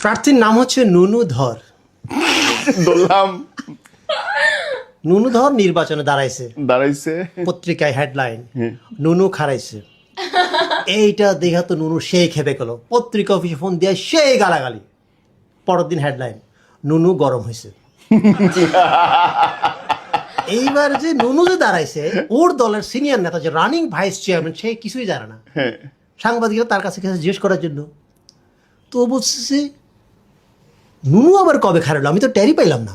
প্রার্থীর নাম হচ্ছে নুনু ধর। বললাম নুনু ধর নির্বাচনে দাঁড়াইছে পত্রিকায় হেডলাইন নুনু খারাইছে। এইটা দেখা তো নুনু সেই খেপে গেল, পত্রিকা অফিসে ফোন দিয়ে সেই গালাগালি। পরের দিন হেডলাইন নুনু গরম হয়েছে। এইবার যে নুনু যে দাঁড়াইছে, ওর দলের সিনিয়র নেতা যে রানিং ভাইস চেয়ারম্যান, সে কিছুই জানে না। সাংবাদিকরা তার কাছে জিজ্ঞেস করার জন্য, তো বলছে নুনু আবার কবে খারালো, আমি তো টেরই পাইলাম না।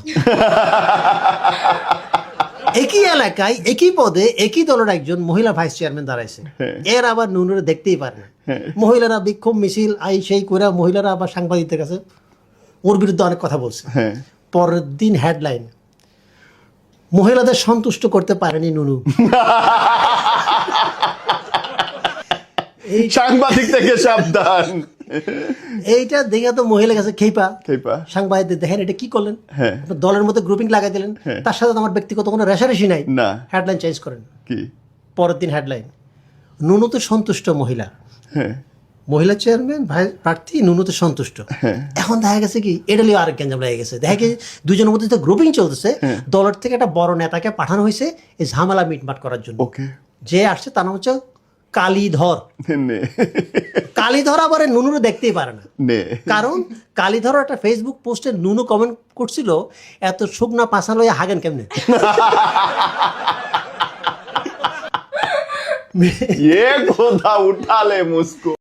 একই এলাকায় একই পদে একই দলের একজন মহিলা ভাইস চেয়ারম্যান দাঁড়াইছে, এর আবার নুনুরে দেখতেই পারে না। মহিলারা বিক্ষোভ মিছিল সেই করে মহিলারা আবার সাংবাদিকদের কাছে ওর বিরুদ্ধে অনেক কথা বলছে। পরের দিন হেডলাইন মহিলাদের সন্তুষ্ট করতে পারেনি নুনু। সাংবাদিক থেকে সাবধান। এইটা দেখে তো মহিলা কাছে খেপা খেপা সাংবাদিকদের, দেখেন এটা কি করলেন, দলের মধ্যে গ্রুপিং লাগাই দিলেন, তার সাথে আমার ব্যক্তিগত কোনো রেশারেশি নাই, না হেডলাইন চেঞ্জ করেন। কি পরের দিন হেডলাইন নুনুতে সন্তুষ্ট মহিলা, মহিলা চেয়ারম্যান প্রার্থী নুনুতে সন্তুষ্ট। এখন দেখা গেছে কি এটা লিয়ে আরেক গ্যাঞ্জাম লেগে গেছে, দেখা গেছে দুজনের মধ্যে তো গ্রুপিং চলতেছে, দলের থেকে একটা বড় নেতাকে পাঠানো হয়েছে এই ঝামেলা মিটমাট করার জন্য। যে আসছে তার নাম হচ্ছে কালীধর। কালীধর আবার নুনুরে দেখতেই পারে না, কারণ কালীধর একটা ফেসবুক পোস্টে নুনু কমেন্ট করছিল, এত শুকনা পাশা লইয়া হাগেন কেমনে। ये खोदा उठा ले मुझको।